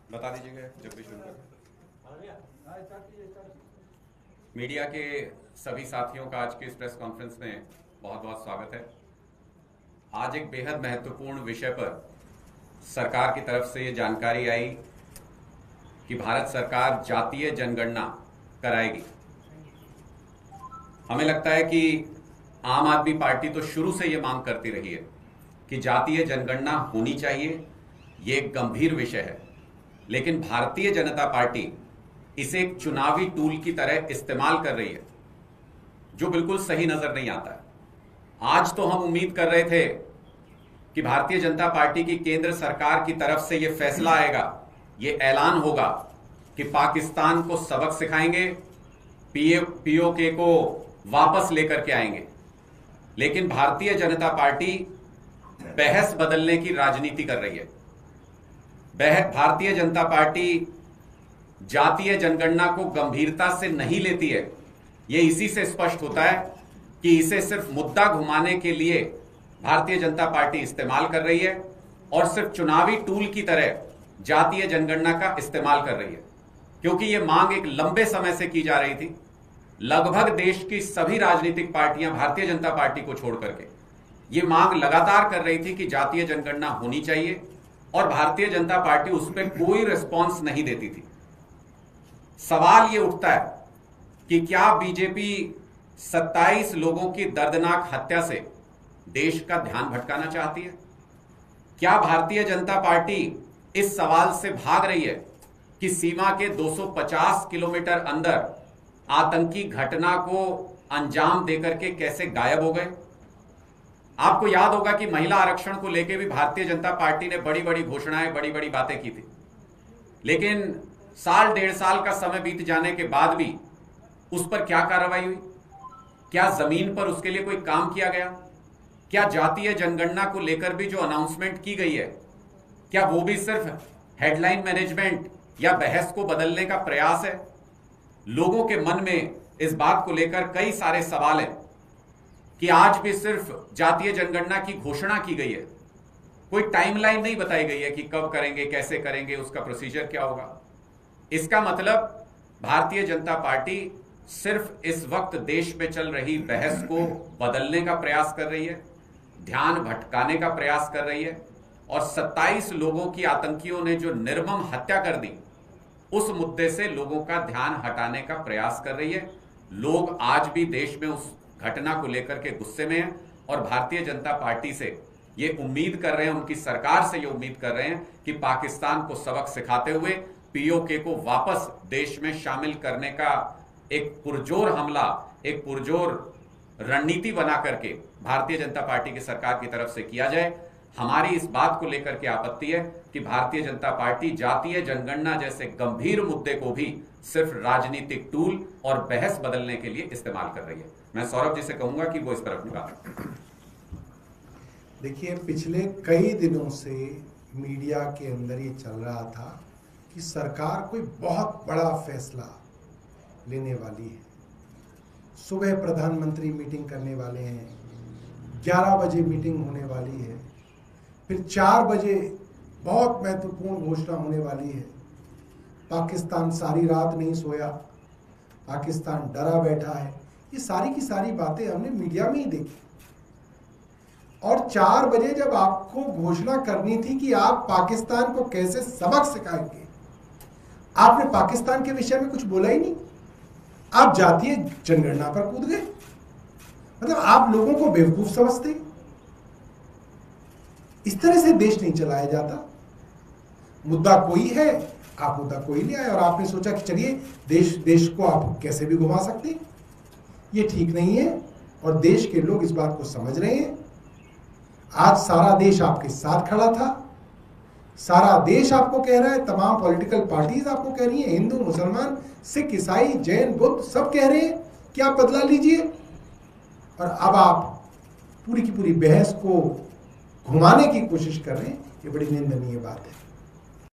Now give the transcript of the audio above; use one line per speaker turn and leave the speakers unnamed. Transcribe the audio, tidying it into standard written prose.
बता दीजिएगा जब भी शुरू करें। मीडिया के सभी साथियों का आज के इस प्रेस कॉन्फ्रेंस में बहुत बहुत स्वागत है। आज एक बेहद महत्वपूर्ण विषय पर सरकार की तरफ से ये जानकारी आई कि भारत सरकार जातीय जनगणना कराएगी। हमें लगता है कि आम आदमी पार्टी तो शुरू से ये मांग करती रही है कि जातीय जनगणना होनी चाहिए, ये एक गंभीर विषय है, लेकिन भारतीय जनता पार्टी इसे एक चुनावी टूल की तरह इस्तेमाल कर रही है, जो बिल्कुल सही नजर नहीं आता है। आज तो हम उम्मीद कर रहे थे कि भारतीय जनता पार्टी की केंद्र सरकार की तरफ से यह फैसला आएगा, यह ऐलान होगा कि पाकिस्तान को सबक सिखाएंगे, पीओके को वापस लेकर के आएंगे। लेकिन भारतीय जनता पार्टी बहस बदलने की राजनीति कर रही है। भारतीय जनता पार्टी जातीय जनगणना को गंभीरता से नहीं लेती है। यह इसी से स्पष्ट होता है कि इसे सिर्फ मुद्दा घुमाने के लिए भारतीय जनता पार्टी इस्तेमाल कर रही है और सिर्फ चुनावी टूल की तरह जातीय जनगणना का इस्तेमाल कर रही है, क्योंकि यह मांग एक लंबे समय से की जा रही थी। लगभग देश की सभी राजनीतिक पार्टियां भारतीय जनता पार्टी को छोड़ करके ये मांग लगातार कर रही थी कि जातीय जनगणना होनी चाहिए, और भारतीय जनता पार्टी उस पर कोई रिस्पॉन्स नहीं देती थी। सवाल यह उठता है कि क्या बीजेपी 27 लोगों की दर्दनाक हत्या से देश का ध्यान भटकाना चाहती है? क्या भारतीय जनता पार्टी इस सवाल से भाग रही है कि सीमा के 250 किलोमीटर अंदर आतंकी घटना को अंजाम देकर के कैसे गायब हो गए? आपको याद होगा कि महिला आरक्षण को लेकर भी भारतीय जनता पार्टी ने बड़ी बड़ी घोषणाएं, बड़ी बड़ी बातें की थी, लेकिन साल डेढ़ साल का समय बीत जाने के बाद भी उस पर क्या कार्रवाई हुई? क्या जमीन पर उसके लिए कोई काम किया गया? क्या जातीय जनगणना को लेकर भी जो अनाउंसमेंट की गई है, क्या वो भी सिर्फ हेडलाइन मैनेजमेंट या बहस को बदलने का प्रयास है? लोगों के मन में इस बात को लेकर कई सारे सवाल हैं कि आज भी सिर्फ जातीय जनगणना की घोषणा की गई है, कोई टाइमलाइन नहीं बताई गई है कि कब करेंगे, कैसे करेंगे, उसका प्रोसीजर क्या होगा। इसका मतलब भारतीय जनता पार्टी सिर्फ इस वक्त देश में चल रही बहस को बदलने का प्रयास कर रही है, ध्यान भटकाने का प्रयास कर रही है, और 27 लोगों की आतंकियों ने जो निर्मम हत्या कर दी, उस मुद्दे से लोगों का ध्यान हटाने का प्रयास कर रही है। लोग आज भी देश में उस घटना को लेकर के गुस्से में हैं और भारतीय जनता पार्टी से ये उम्मीद कर रहे हैं, उनकी सरकार से ये उम्मीद कर रहे हैं कि पाकिस्तान को सबक सिखाते हुए पीओके को वापस देश में शामिल करने का एक पुरजोर हमला, एक पुरजोर रणनीति बना करके भारतीय जनता पार्टी की सरकार की तरफ से किया जाए। हमारी इस बात को लेकर के आपत्ति है कि भारतीय जनता पार्टी जातीय जनगणना जैसे गंभीर मुद्दे को भी सिर्फ राजनीतिक टूल और बहस बदलने के लिए इस्तेमाल कर रही है। मैं सौरभ जी से कहूंगा कि वो इस पर अपनी बात।
देखिए, पिछले कई दिनों से मीडिया के अंदर ये चल रहा था कि सरकार कोई बहुत बड़ा फैसला लेने वाली है। सुबह प्रधानमंत्री मीटिंग करने वाले हैं, 11 बजे मीटिंग होने वाली है, फिर 4 बजे बहुत महत्वपूर्ण घोषणा होने वाली है। पाकिस्तान सारी रात नहीं सोया, पाकिस्तान डरा बैठा है। ये सारी की सारी बातें हमने मीडिया में ही देखी। और 4 बजे जब आपको घोषणा करनी थी कि आप पाकिस्तान को कैसे सबक सिखाएंगे, आपने पाकिस्तान के विषय में कुछ बोला ही नहीं। आप जातीय जनगणना पर कूद गए। मतलब आप लोगों को बेवकूफ समझते। इस तरह से देश नहीं चलाया जाता। मुद्दा कोई है, आप मुद्दा कोई ले आए और आपने सोचा कि चलिए देश को आप कैसे भी घुमा सकते हैं। ये ठीक नहीं है और देश के लोग इस बात को समझ रहे हैं। आज सारा देश आपके साथ खड़ा था। सारा देश आपको कह रहा है, तमाम पॉलिटिकल पार्टीज आपको कह रही हैं, हिंदू, मुसलमान, सिख, ईसाई, जैन, बुद्ध सब कह रहे हैं कि आप बदला लीजिए। और अब आप पूरी की पूरी बहस को घुमाने की कोशिश कर रहे हैं। ये बड़ी निंदनीय बात है।